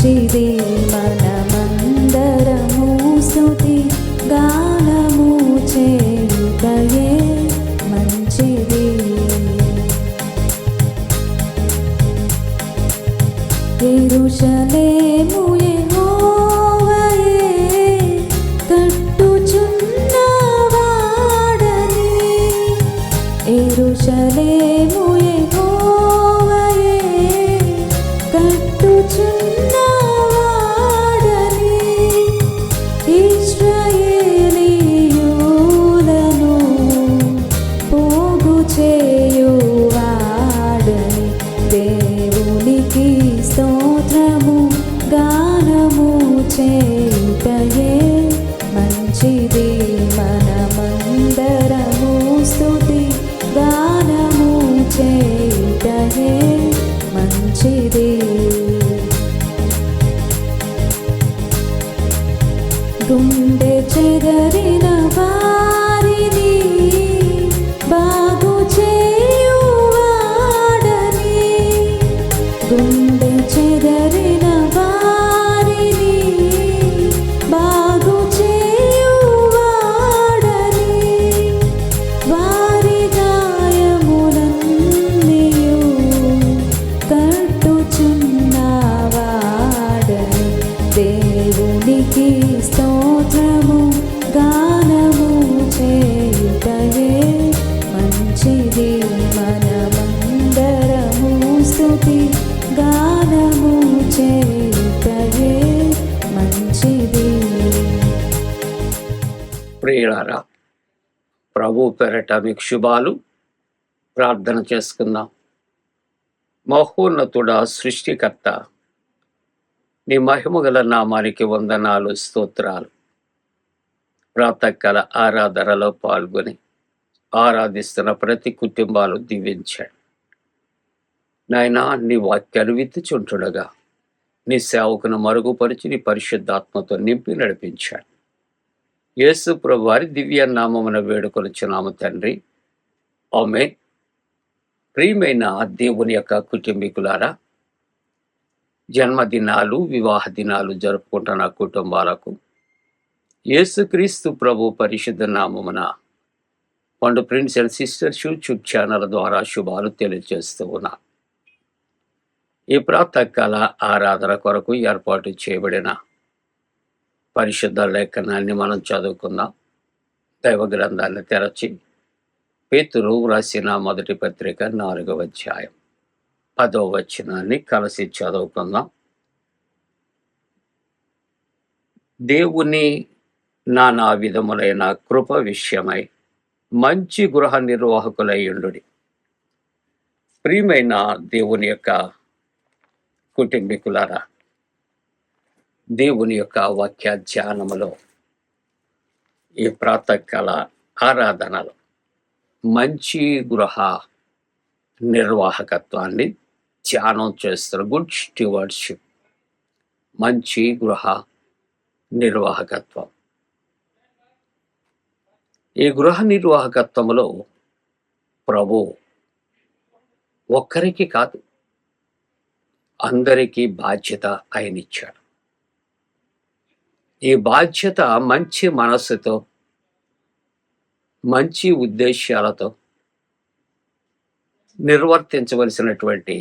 మంచిది మనమందరము స్తుతి గానము చేయుటయే మంచిది. యెరూషలేము యెహోవాయే కట్టుచున్నవాడని, యెరూషలేము యెహోవాయే కట్టుచున్నవాడని, ఇశ్రాయేలీయులను పోగు చేయువాడని, దేవునికి స్తోత్రము గానము చేయుటయే మంచిది. మనమందరము స్తుతి గానము చేయుటయే మంచిది. గుండె చెదరిన వారిని బాగు చేయువాడని, గుండె చెదరిన వారిని బాగు చేయువాడని, వారి గాయములన్నీయు కట్టుచున్నవాడని, దేవునికి స్తోత్రము గానము చేయుటయే మంచిది. మనమందరము స్తుతి గానము చేయుటయే మంచిది. ప్రియులారా, ప్రభు పేరట మీకు శుభాలు. ప్రార్థన చేసుకుందాం. మహోన్నతుడా, సృష్టికర్త, నీ మహిమగల నామానికి వందనాలు, స్తోత్రాలు. ప్రాతకాల ఆరాధనలో పాల్గొని ఆరాధిస్తున్న ప్రతి కుటుంబాలు దీవించండి నాయనా. నీ వాక్యాన్ని విత్తుచుంటుండగా నీ సేవకును మరుగుపరిచి నీ పరిశుద్ధాత్మతో నింపి నడిపించాడు. యేసు ప్రభు వారి దివ్య నామమున వేడుకొనుచున్నాము తండ్రి, ఆమేన్. ప్రియమైన దేవుని యొక్క కుటుంబీకులారా, జన్మదినాలు, వివాహ దినాలు జరుపుకుంటున్న కుటుంబాలకు యేసుక్రీస్తు ప్రభు పరిశుద్ధ నామమున పండు prince and sisters YouTube channel ద్వారా శుభాలు తెలియజేస్తూ ఉన్నా. ఈ ప్రాతకాల ఆరాధన కొరకు ఏర్పాటు చేయబడిన పరిశుద్ధ లేఖనాన్ని మనం చదువుకుందాం. దైవ గ్రంథాన్ని తెరచి పేతురు రాసిన మొదటి పత్రిక 4వ అధ్యాయం 10వ వచనాన్ని కలిసి చదువుకుందాం. దేవుని నానా విధములైన కృప విషయమై మంచి గృహ నిర్వాహకులయ్యుండుడి. ప్రియమైన దేవుని యొక్క కుటుంబీకులారా, దేవుని యొక్క వాక్య ధ్యానములో ఈ ప్రాతకాల ఆరాధనలో మంచి గృహ నిర్వాహకత్వాన్ని ధ్యానం చేస్తారు. గుడ్ స్టీవర్డ్షిప్, మంచి గృహ నిర్వాహకత్వం. ఈ గృహ నిర్వాహకత్వంలో ప్రభు ఒక్కరికి కాదు, అందరికీ బాధ్యత ఆయన ఇచ్చాడు. ఈ బాధ్యత మంచి మనస్సుతో, మంచి ఉద్దేశాలతో నిర్వర్తించవలసినటువంటి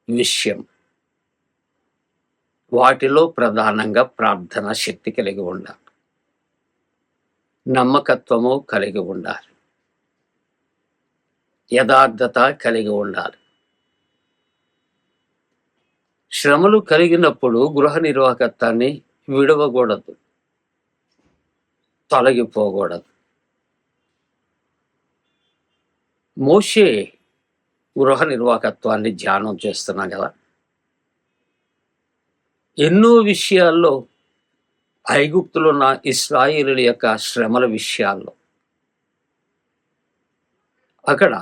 విషయం. వాటిలో ప్రధానంగా ప్రార్థనా శక్తి కలిగి ఉండాలి, నమ్మకత్వము కలిగి ఉండాలి, యథార్థత కలిగి ఉండాలి. శ్రమలు కలిగినప్పుడు గృహ నిర్వాహకత్వాన్ని విడవకూడదు, తొలగిపోకూడదు. మోషే గృహ నిర్వాహకత్వాన్ని ధ్యానం చేస్తున్నాం కదా. ఎన్నో విషయాల్లో ఐగుప్తులో ఉన్న ఇశ్రాయేలీయుల యొక్క శ్రమల విషయాల్లో అక్కడ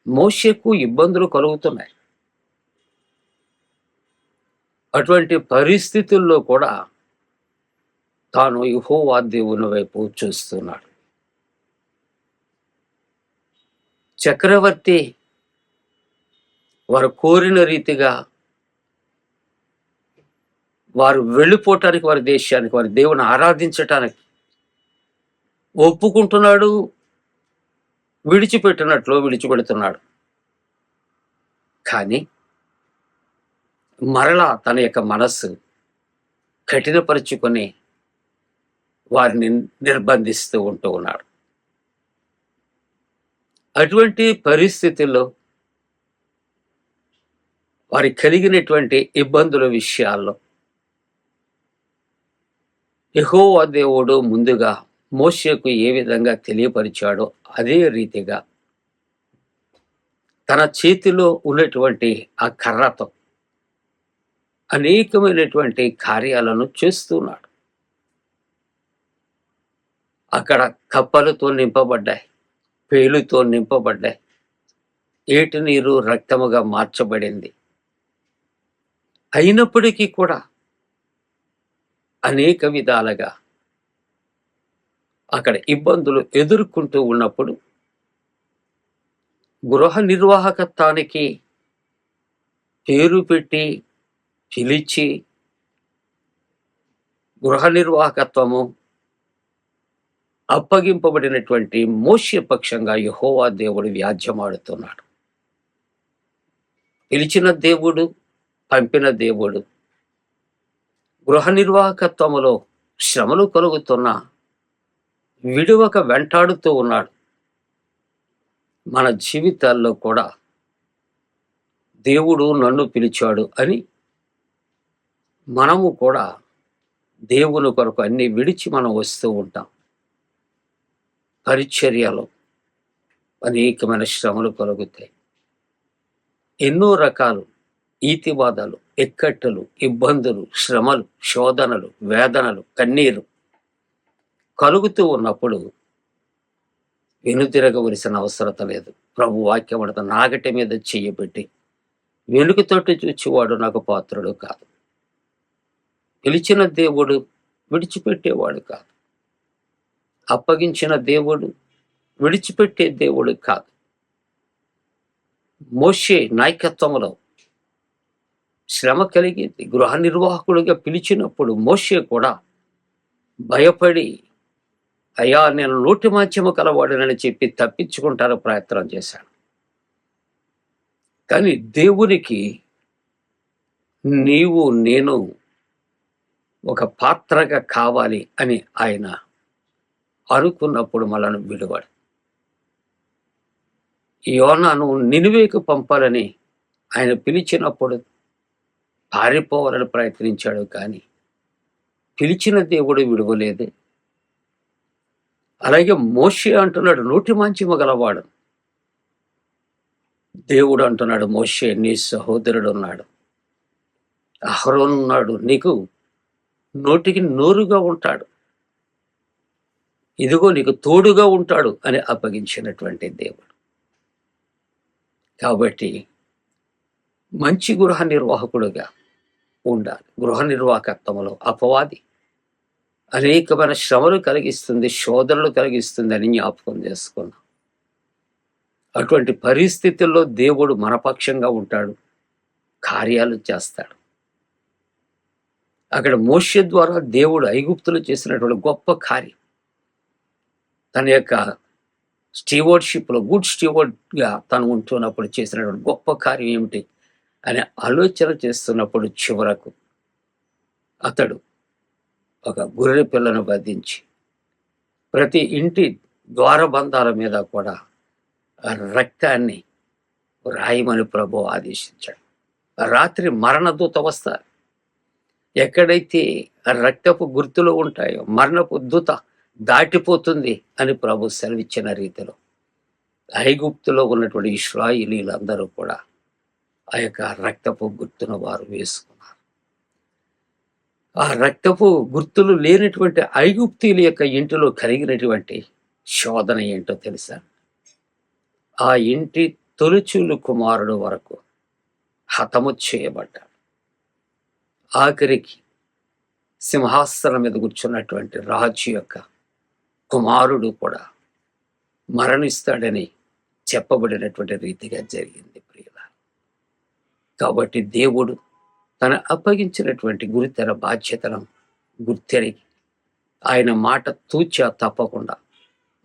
మోషేకు ఇబ్బందులు కలుగుతున్నాయి. అటువంటి పరిస్థితుల్లో కూడా తాను యెహోవా దేవుని వైపు చూస్తున్నాడు. చక్రవర్తి వారు కోరిన రీతిగా వారు వెళ్ళిపోవటానికి, వారి దేశానికి, వారి దేవుని ఆరాధించటానికి ఒప్పుకుంటున్నాడు, విడిచిపెట్టినట్లు విడిచిపెడుతున్నాడు. కానీ మరలా తన యొక్క మనస్సు కఠినపరుచుకొని వారిని నిర్బంధిస్తూ ఉంటూ ఉన్నాడు. అటువంటి పరిస్థితుల్లో వారికి కలిగినటువంటి ఇబ్బందుల విషయాల్లో యెహోవా దేవుడు ముందుగా మోషేకు ఏ విధంగా తెలియపరిచాడో అదే రీతిగా తన చేతిలో ఉన్నటువంటి ఆ కర్రతో అనేకమైనటువంటి కార్యాలను చేస్తున్నాడు. అక్కడ కప్పలతో నింపబడ్డాయి, పేలుతో నింపబడ్డాయి, ఏటి నీరు రక్తముగా మార్చబడింది. అయినప్పటికీ కూడా అనేక విధాలుగా అక్కడ ఇబ్బందులు ఎదుర్కొంటూ ఉన్నప్పుడు గృహ నిర్వాహకత్వానికి పేరు పెట్టి పిలిచి గృహ నిర్వాహకత్వము అప్పగింపబడినటువంటి మోషే పక్షంగా యెహోవా దేవుడు వ్యాజ్యమాడుతున్నాడు. పిలిచిన దేవుడు, పంపిన దేవుడు గృహ నిర్వాహకత్వములో శ్రమలు కలుగుతున్న విడువక వెంటాడుతూ ఉన్నాడు. మన జీవితాల్లో కూడా దేవుడు నన్ను పిలిచాడు అని మనము కూడా దేవుని కొరకు అన్ని విడిచి మనం వస్తూ ఉంటాం. పరిచర్యలో అనేకమైన శ్రమలు కలుగుతాయి. ఎన్నో రకాలు ఈతివాదాలు, ఇక్కట్టులు, ఇబ్బందులు, శ్రమలు, శోధనలు, వేదనలు, కన్నీరు కలుగుతూ ఉన్నప్పుడు వెనుతిరగవలసిన అవసరత లేదు. ప్రభు వాక్యం అడత నాగటి మీద చెయ్యబెట్టి వెనుకతోటి చూచేవాడు నాకు పాత్రుడు కాదు. పిలిచిన దేవుడు విడిచిపెట్టేవాడు కాదు. అప్పగించిన దేవుడు విడిచిపెట్టే దేవుడు కాదు. మోషే నాయకత్వంలో శ్రమ కలిగింది. గృహ నిర్వాహకుడిగా పిలిచినప్పుడు మోషే కూడా భయపడి, అయ్యా నేను నోటి మాంద్యము కలవాడనని చెప్పి తప్పించుకుంటారు ప్రయత్నం చేశాడు. కానీ దేవునికి నీవు నేను ఒక పాత్రగా కావాలి అని ఆయన అనుకున్నప్పుడు మనను విడువాడు. యోనాను నినివేకు పంపాలని ఆయన పిలిచినప్పుడు పారిపోవాలని ప్రయత్నించాడు, కానీ పిలిచిన దేవుడు విడువలేదు. అలాగే మోషే అంటున్నాడు నోటి మాంద్యము గలవాడు. దేవుడు అంటున్నాడు మోషే నీ సహోదరుడు ఉన్నాడు, అహరోను ఉన్నాడు, నీకు నోటికి నోరుగా ఉంటాడు, ఇదిగో నీకు తోడుగా ఉంటాడు అని అప్పగించినటువంటి దేవుడు. కాబట్టి మంచి గృహ నిర్వాహకుడుగా ఉండాలి. గృహ నిర్వాహకత్వంలో అపవాది అనేకమైన శ్రమలు కలిగిస్తుంది, శోధనలు కలిగిస్తుంది అని జ్ఞాపకం చేసుకున్నాం. అటువంటి పరిస్థితుల్లో దేవుడు మనపక్షంగా ఉంటాడు, కార్యాలు చేస్తాడు. అక్కడ మోషే ద్వారా దేవుడు ఐగుప్తులు చేసినటువంటి గొప్ప కార్యం, తన యొక్క స్టీవర్డ్షిప్లో గుడ్ స్టీవర్డ్గా తను ఉంటున్నప్పుడు చేసినటువంటి గొప్ప కార్యం ఏమిటి అని ఆలోచన చేస్తున్నప్పుడు చివరకు అతడు ఒక గొర్రె పిల్లను బంధించి ప్రతి ఇంటి ద్వారబంధాల మీద కూడా రక్తాన్ని రాయమని ప్రభు ఆదేశించాడు. రాత్రి మరణదూత వస్తారు. ఎక్కడైతే రక్తపు గుర్తులు ఉంటాయో మరణపు దూత దాటిపోతుంది అని ప్రభు సెలవిచ్చిన రీతిలో ఐగుప్తులో ఉన్నటువంటి ఇశ్రాయేలీలందరూ కూడా ఆ యొక్క రక్తపు గుర్తును వారు వేసుకున్నారు. ఆ రక్తపు గుర్తులు లేనటువంటి ఐగుప్తీయుల యొక్క ఇంటిలో కలిగినటువంటి శోధన ఏంటో తెలుసా? ఆ ఇంటి తొలిచూలు కుమారుడు వరకు హతము చేయబడ్డాడు. ఆఖరికి సింహాసనం మీద కూర్చున్నటువంటి రాజు యొక్క కుమారుడు కూడా మరణిస్తాడని చెప్పబడినటువంటి రీతిగా జరిగింది ప్రియుల. కాబట్టి దేవుడు తను అప్పగించినటువంటి గురుతర బాధ్యతను గుర్తెరిగి ఆయన మాట తూచా తప్పకుండా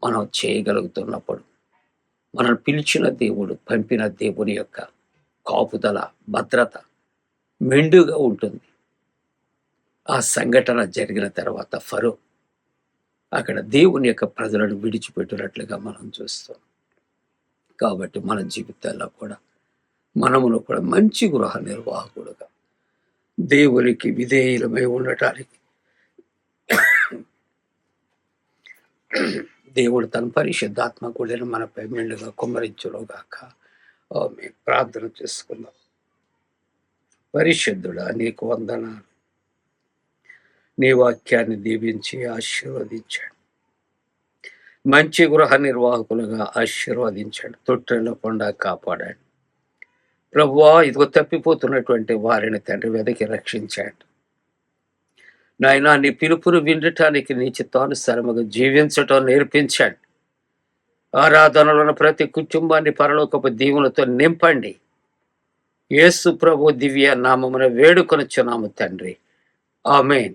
మనం చేయగలుగుతున్నప్పుడు మనల్ని పిలిచిన దేవుడు, పంపిన దేవుని యొక్క కాపుదల, భద్రత మెండుగా ఉంటుంది. ఆ సంఘటన జరిగిన తర్వాత ఫరో అక్కడ దేవుని యొక్క ప్రజలను విడిచిపెట్టినట్లుగా మనం చూస్తాం. కాబట్టి మన జీవితాల్లో కూడా మనమును కూడా మంచి గృహ నిర్వాహకుడుగా దేవునికి విధేయులమై ఉండటానికి దేవుడు తన పరిశుద్ధాత్మ గుడిని మనపై మెండుగా కుమ్మరించులోగాక. మేము ప్రార్థన చేసుకుందాం. పరిశుద్ధుడా, నీకు వందనాలు. నీ వాక్యాన్ని దీవించి ఆశీర్వదించండి. మంచి గృహ నిర్వాహకులుగా ఆశీర్వదించండి. తొట్టెళ్ళకుండా కాపాడండి ప్రభువా. ఇదిగో తప్పిపోతున్నటువంటి వారిని తండ్రి వెదకి రక్షించండి నాయనా. నీ పిలుపును వినటానికి నీ చిత్తానుసారముగా జీవించటం నేర్పించండి. ఆరాధనలను ప్రతి కుటుంబాన్ని పరలోకపు దీవులతో నింపండి. యేసు ప్రభు దివ్య నామమున వేడుకొనుచున్నాము తండ్రి. ఆమేన్.